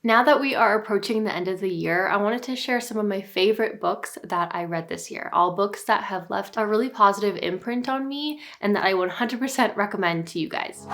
Now that we are approaching the end of the year, I wanted to share some of my favorite books that I read this year. All books that have left a really positive imprint on me and that I 100% recommend to you guys.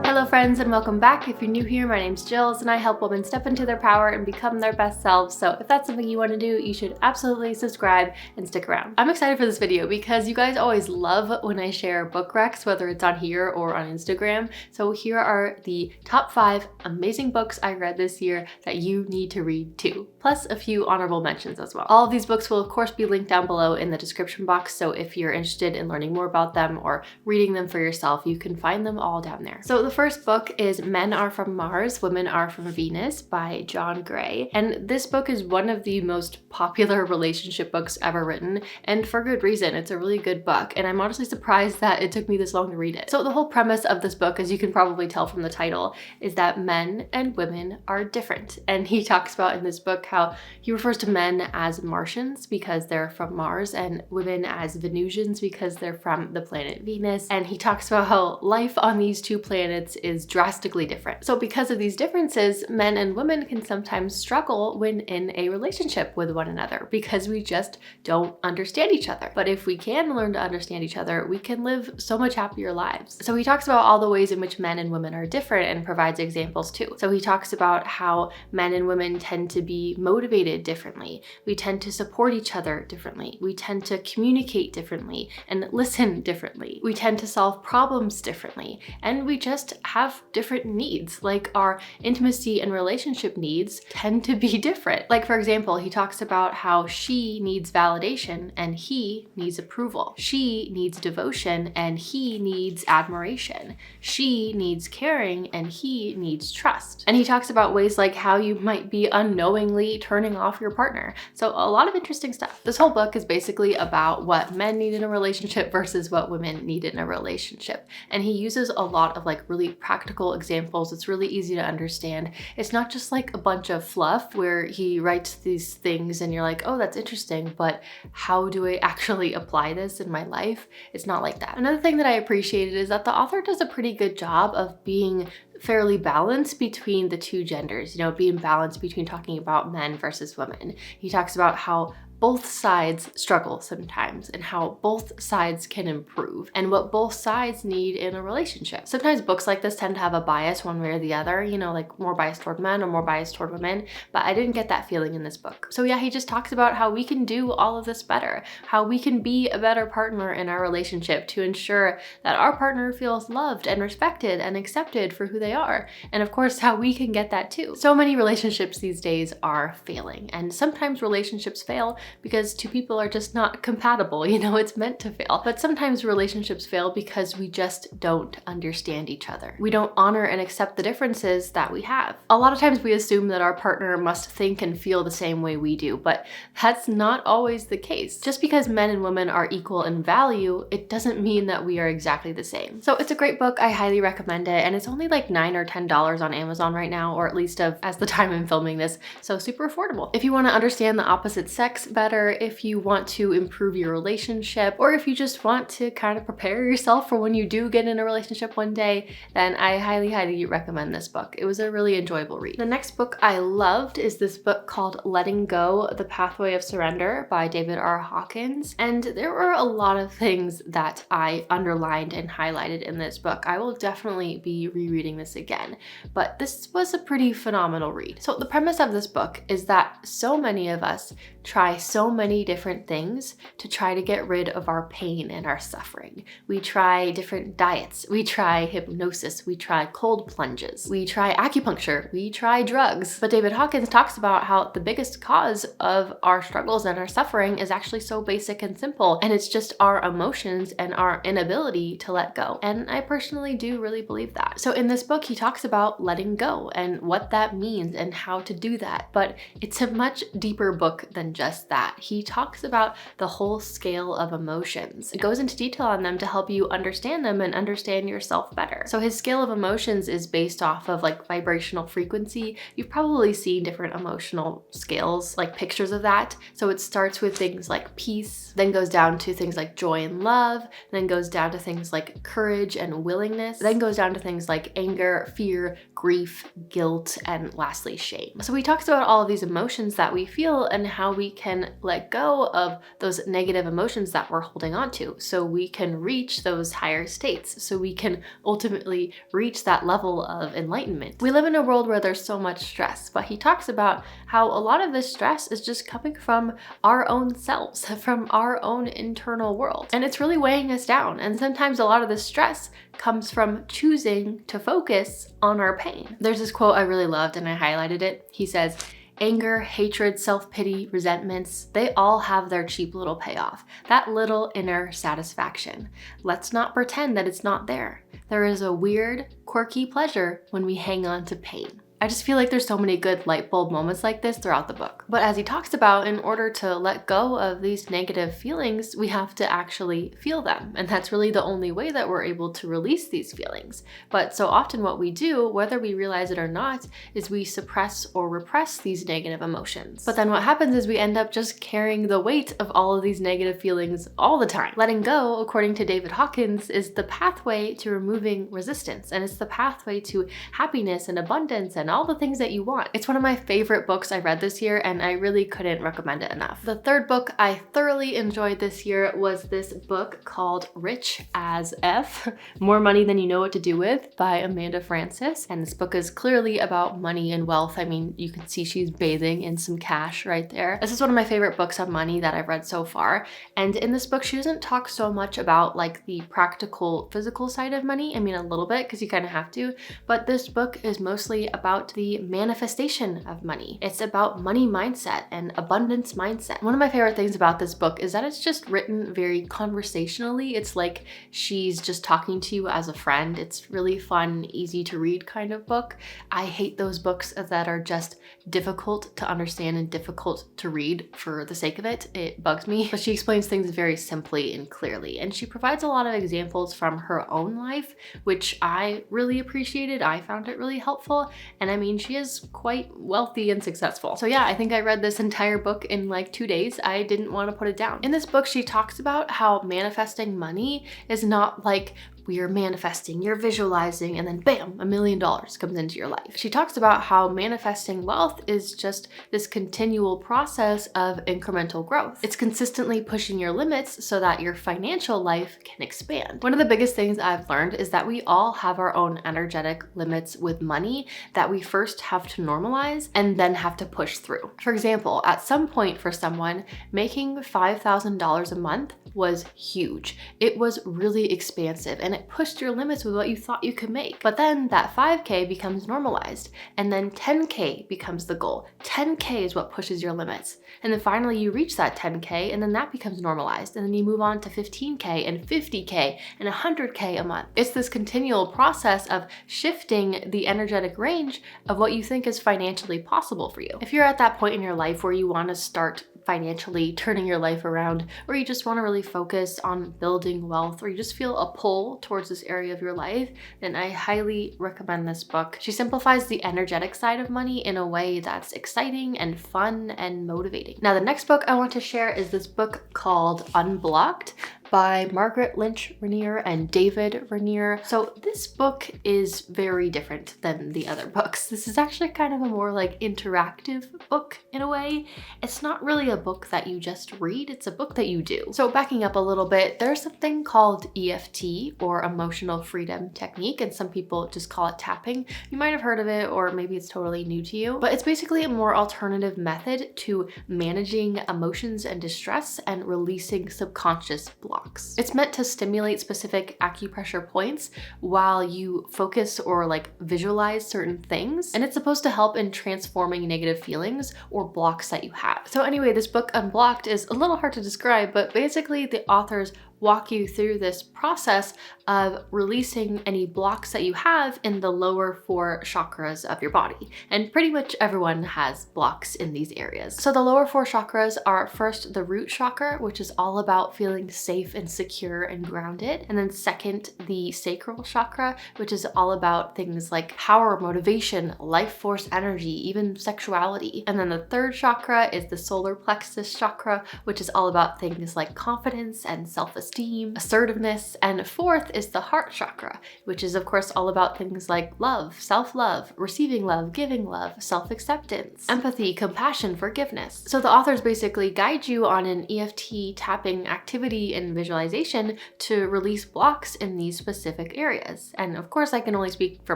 Hello friends and welcome back. If you're new here, my name's Jillz and I help women step into their power and become their best selves. So if that's something you want to do, you should absolutely subscribe and stick around. I'm excited for this video because you guys always love when I share book recs, whether it's on here or on Instagram. So here are the top 5 amazing books I read this year that you need to read too, plus a few honorable mentions as well. All of these books will of course be linked down below in the description box, so if you're interested in learning more about them or reading them for yourself, you can find them all down there. So the first book is Men Are From Mars, Women Are From Venus by John Gray. And this book is one of the most popular relationship books ever written, and for good reason. It's a really good book, and I'm honestly surprised that it took me this long to read it. So the whole premise of this book, as you can probably tell from the title, is that men and women are different. And he talks about in this book how he refers to men as Martians because they're from Mars, and women as Venusians because they're from the planet Venus. And he talks about how life on these two planets is drastically different. So because of these differences, men and women can sometimes struggle when in a relationship with one another because we just don't understand each other. But if we can learn to understand each other, we can live so much happier lives. So he talks about all the ways in which men and women are different and provides examples too. So he talks about how men and women tend to be motivated differently. We tend to support each other differently. We tend to communicate differently and listen differently. We tend to solve problems differently. And we just have different needs. Like our intimacy and relationship needs tend to be different. Like for example, he talks about how she needs validation and he needs approval. She needs devotion and he needs admiration. She needs caring and he needs trust. And he talks about ways like how you might be unknowingly turning off your partner. So a lot of interesting stuff. This whole book is basically about what men need in a relationship versus what women need in a relationship. And he uses a lot of like really practical examples. It's really easy to understand. It's not just like a bunch of fluff where he writes these things and you're like, oh, that's interesting, but how do I actually apply this in my life? It's not like that. Another thing that I appreciated is that the author does a pretty good job of being fairly balanced between the two genders, being balanced between talking about men versus women. He talks about how both sides struggle sometimes and how both sides can improve and what both sides need in a relationship. Sometimes books like this tend to have a bias one way or the other, like more bias toward men or more bias toward women, but I didn't get that feeling in this book. So yeah, he just talks about how we can do all of this better, how we can be a better partner in our relationship to ensure that our partner feels loved and respected and accepted for who they are. And of course, how we can get that too. So many relationships these days are failing, and sometimes relationships fail because two people are just not compatible, it's meant to fail. But sometimes relationships fail because we just don't understand each other. We don't honor and accept the differences that we have. A lot of times we assume that our partner must think and feel the same way we do, but that's not always the case. Just because men and women are equal in value, it doesn't mean that we are exactly the same. So it's a great book, I highly recommend it, and it's only like $9 or $10 on Amazon right now, or at least as the time I'm filming this, so super affordable. If you want to understand the opposite sex better, if you want to improve your relationship, or if you just want to kind of prepare yourself for when you do get in a relationship one day, then I highly, highly recommend this book. It was a really enjoyable read. The next book I loved is this book called Letting Go, The Pathway of Surrender by David R. Hawkins. And there were a lot of things that I underlined and highlighted in this book. I will definitely be rereading this again, but this was a pretty phenomenal read. So the premise of this book is that so many of us try so many different things to try to get rid of our pain and our suffering. We try different diets, we try hypnosis, we try cold plunges, we try acupuncture, we try drugs. But David Hawkins talks about how the biggest cause of our struggles and our suffering is actually so basic and simple, and it's just our emotions and our inability to let go. And I personally do really believe that. So in this book, he talks about letting go and what that means and how to do that. But it's a much deeper book than just that. that. He talks about the whole scale of emotions. It goes into detail on them to help you understand them and understand yourself better. So his scale of emotions is based off of like vibrational frequency. You've probably seen different emotional scales, like pictures of that. So it starts with things like peace, then goes down to things like joy and love, then goes down to things like courage and willingness, then goes down to things like anger, fear, grief, guilt, and lastly, shame. So he talks about all of these emotions that we feel and how we can let go of those negative emotions that we're holding on to so we can reach those higher states, so we can ultimately reach that level of enlightenment. We live in a world where there's so much stress, but he talks about how a lot of this stress is just coming from our own selves, from our own internal world. And it's really weighing us down. And sometimes a lot of this stress comes from choosing to focus on our pain. There's this quote I really loved and I highlighted it. He says, "Anger, hatred, self-pity, resentments, they all have their cheap little payoff, that little inner satisfaction. Let's not pretend that it's not there. There is a weird, quirky pleasure when we hang on to pain." I just feel like there's so many good light bulb moments like this throughout the book. But as he talks about, in order to let go of these negative feelings, we have to actually feel them. And that's really the only way that we're able to release these feelings. But so often what we do, whether we realize it or not, is we suppress or repress these negative emotions. But then what happens is we end up just carrying the weight of all of these negative feelings all the time. Letting go, according to David Hawkins, is the pathway to removing resistance. And it's the pathway to happiness and abundance and all the things that you want. It's one of my favorite books I read this year, and I really couldn't recommend it enough. The third book I thoroughly enjoyed this year was this book called Rich as F, More Money Than You Know What to Do With by Amanda Frances. And this book is clearly about money and wealth. I mean, you can see she's bathing in some cash right there. This is one of my favorite books on money that I've read so far. And in this book, she doesn't talk so much about like the practical, physical side of money. I mean, a little bit, because you kind of have to, but this book is mostly about the manifestation of money. It's about money mindset and abundance mindset. One of my favorite things about this book is that it's just written very conversationally. It's like she's just talking to you as a friend. It's really fun, easy to read kind of book. I hate those books that are just difficult to understand and difficult to read for the sake of it. It bugs me. But she explains things very simply and clearly. And she provides a lot of examples from her own life, which I really appreciated. I found it really helpful. And I mean, she is quite wealthy and successful. So yeah, I think I read this entire book in like 2 days. I didn't want to put it down. In this book, she talks about how manifesting money is not like you're manifesting, you're visualizing, and then bam, $1 million comes into your life. She talks about how manifesting wealth is just this continual process of incremental growth. It's consistently pushing your limits so that your financial life can expand. One of the biggest things I've learned is that we all have our own energetic limits with money that we first have to normalize and then have to push through. For example, at some point for someone, making $5,000 a month was huge. It was really expansive and it pushed your limits with what you thought you could make. But then that 5K becomes normalized, and then 10K becomes the goal. 10K is what pushes your limits. And then finally you reach that 10K, and then that becomes normalized. And then you move on to 15K and 50K and 100K a month. It's this continual process of shifting the energetic range of what you think is financially possible for you. If you're at that point in your life where you want to start financially turning your life around, or you just want to really focus on building wealth, or you just feel a pull towards this area of your life, then I highly recommend this book. She simplifies the energetic side of money in a way that's exciting and fun and motivating. Now, the next book I want to share is this book called Unblocked by Margaret, Lynch, Raniere, and David Raniere. So this book is very different than the other books. This is actually kind of a more like interactive book in a way. It's not really a book that you just read, it's a book that you do. So backing up a little bit, there's something called EFT, or Emotional Freedom Technique, and some people just call it tapping. You might have heard of it, or maybe it's totally new to you, but it's basically a more alternative method to managing emotions and distress and releasing subconscious blocks. It's meant to stimulate specific acupressure points while you focus or like visualize certain things. And it's supposed to help in transforming negative feelings or blocks that you have. So anyway, this book Unblocked is a little hard to describe, but basically the authors walk you through this process of releasing any blocks that you have in the lower 4 chakras of your body. And pretty much everyone has blocks in these areas. So the lower 4 chakras are first the root chakra, which is all about feeling safe and secure and grounded. And then second, the sacral chakra, which is all about things like power, motivation, life force energy, even sexuality. And then the third chakra is the solar plexus chakra, which is all about things like confidence and self-esteem, assertiveness. And fourth is the heart chakra, which is of course all about things like love, self-love, receiving love, giving love, self-acceptance, empathy, compassion, forgiveness. So the authors basically guide you on an EFT tapping activity and visualization to release blocks in these specific areas. And of course I can only speak for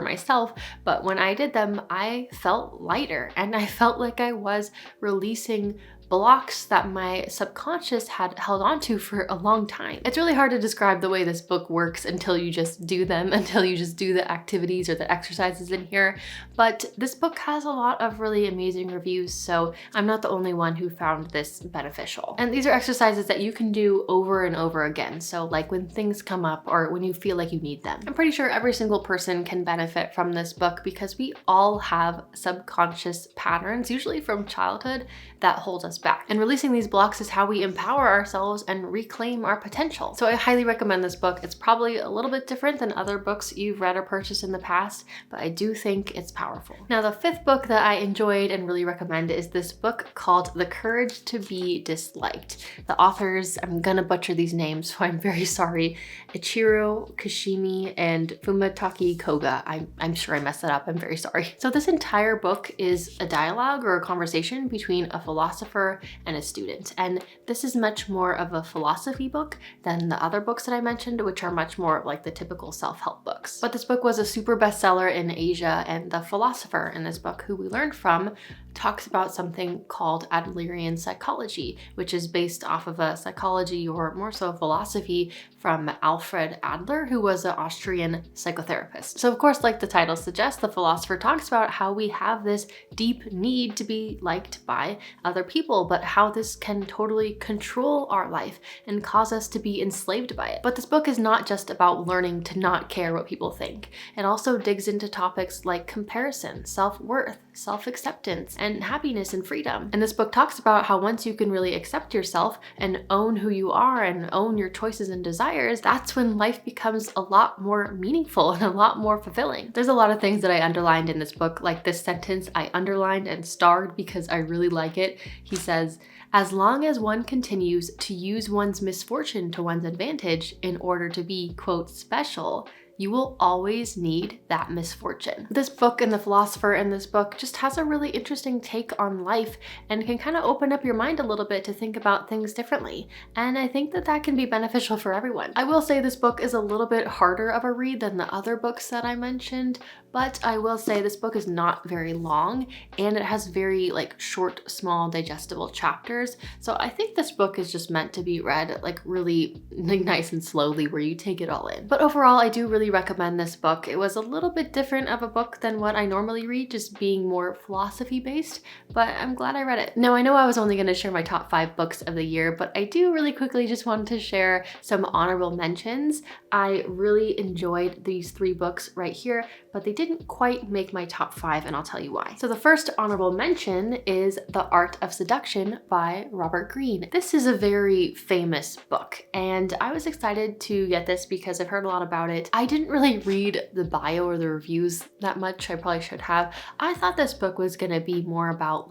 myself, but when I did them, I felt lighter and I felt like I was releasing blocks that my subconscious had held on to for a long time. It's really hard to describe the way this book works until you just do them, until you just do the activities or the exercises in here. But this book has a lot of really amazing reviews, so I'm not the only one who found this beneficial. And these are exercises that you can do over and over again. So like when things come up or when you feel like you need them. I'm pretty sure every single person can benefit from this book because we all have subconscious patterns, usually from childhood, that hold us back. And releasing these blocks is how we empower ourselves and reclaim our potential. So I highly recommend this book. It's probably a little bit different than other books you've read or purchased in the past, but I do think it's powerful. Now, the 5th book that I enjoyed and really recommend is this book called The Courage to Be Disliked. The authors, I'm gonna butcher these names, so I'm very sorry. Ichiro, Kishimi, and Fumitake Koga. I'm sure I messed that up. I'm very sorry. So this entire book is a dialogue or a conversation between a philosopher and a student. And this is much more of a philosophy book than the other books that I mentioned, which are much more like the typical self-help books. But this book was a super bestseller in Asia, and the philosopher in this book, who we learned from, talks about something called Adlerian psychology, which is based off of a psychology or more so philosophy from Alfred Adler, who was an Austrian psychotherapist. So of course, like the title suggests, the philosopher talks about how we have this deep need to be liked by other people, but how this can totally control our life and cause us to be enslaved by it. But this book is not just about learning to not care what people think. It also digs into topics like comparison, self-worth, self-acceptance, and happiness and freedom. And this book talks about how once you can really accept yourself and own who you are and own your choices and desires, that's when life becomes a lot more meaningful and a lot more fulfilling. There's a lot of things that I underlined in this book, like this sentence I underlined and starred because I really like it. He says, "As long as one continues to use one's misfortune to one's advantage in order to be, quote, special, you will always need that misfortune." This book and the philosopher in this book just has a really interesting take on life and can kind of open up your mind a little bit to think about things differently. And I think that that can be beneficial for everyone. I will say this book is a little bit harder of a read than the other books that I mentioned, but I will say this book is not very long and it has very short, small, digestible chapters. So I think this book is just meant to be read really nice and slowly where you take it all in. But overall, I do really recommend this book. It was a little bit different of a book than what I normally read, just being more philosophy based, but I'm glad I read it. Now, I know I was only going to share my top 5 books of the year, but I do really quickly just want to share some honorable mentions. I really enjoyed these 3 books right here, but they didn't quite make my top 5, and I'll tell you why. So the first honorable mention is The Art of Seduction by Robert Greene. This is a very famous book, and I was excited to get this because I've heard a lot about it. I didn't really read the bio or the reviews that much. I probably should have. I thought this book was gonna be more about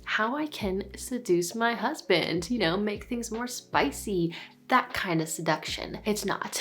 how I can seduce my husband, make things more spicy, that kind of seduction. It's not.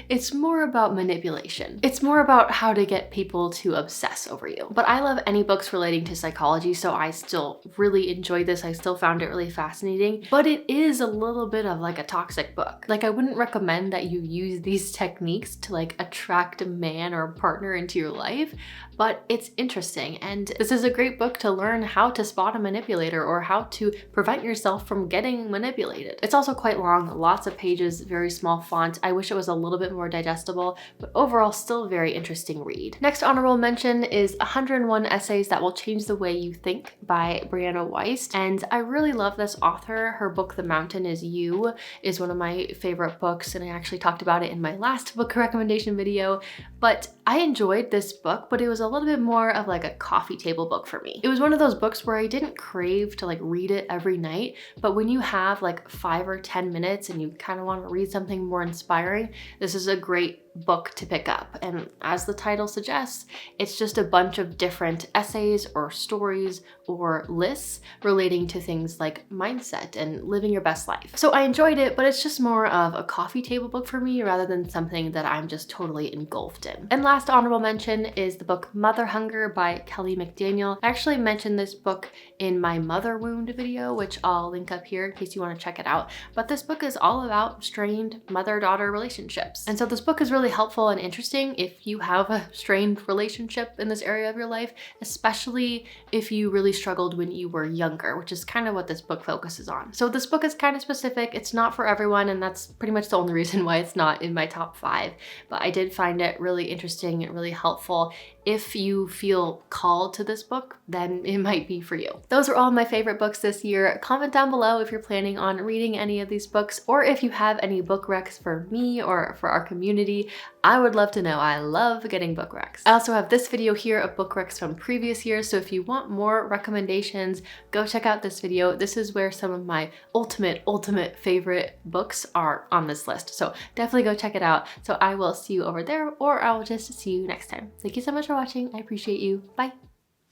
It's more about manipulation. It's more about how to get people to obsess over you. But I love any books relating to psychology, so I still really enjoyed this. I still found it really fascinating, but it is a little bit of a toxic book. I wouldn't recommend that you use these techniques to attract a man or a partner into your life, but it's interesting. And this is a great book to learn how to spot a manipulator or how to prevent yourself from getting manipulated. It's also quite long, lots of of pages, very small font. I wish it was a little bit more digestible, but overall still a very interesting read. Next honorable mention is 101 Essays That Will Change the Way You Think by Brianna Wiest. And I really love this author. Her book, The Mountain Is You, is one of my favorite books, and I actually talked about it in my last book recommendation video. But I enjoyed this book, but it was a little bit more of like a coffee table book for me. It was one of those books where I didn't crave to like read it every night, but when you have like 5 or 10 minutes and you kind of want to read something more inspiring, this is a great book to pick up. And as the title suggests, it's just a bunch of different essays or stories or lists relating to things like mindset and living your best life. So I enjoyed it, but it's just more of a coffee table book for me rather than something that I'm just totally engulfed in. And last honorable mention is the book Mother Hunger by Kelly McDaniel. I actually mentioned this book in my mother wound video, which I'll link up here in case you want to check it out. But this book is all about strained mother-daughter relationships. And so this book is really helpful and interesting if you have a strained relationship in this area of your life, especially if you really struggled when you were younger, which is kind of what this book focuses on. So this book is kind of specific. It's not for everyone, and that's pretty much the only reason why it's not in my top 5. But I did find it really interesting and really helpful. If you feel called to this book, then it might be for you. Those are all my favorite books this year. Comment down below if you're planning on reading any of these books, or if you have any book recs for me or for our community. I would love to know. I love getting book recs. I also have this video here of book recs from previous years, so if you want more recommendations, go check out this video. This is where some of my ultimate favorite books are on this list, so definitely go check it out. So I will see you over there, or I will just see you next time. Thank you so much for watching. I appreciate you. Bye.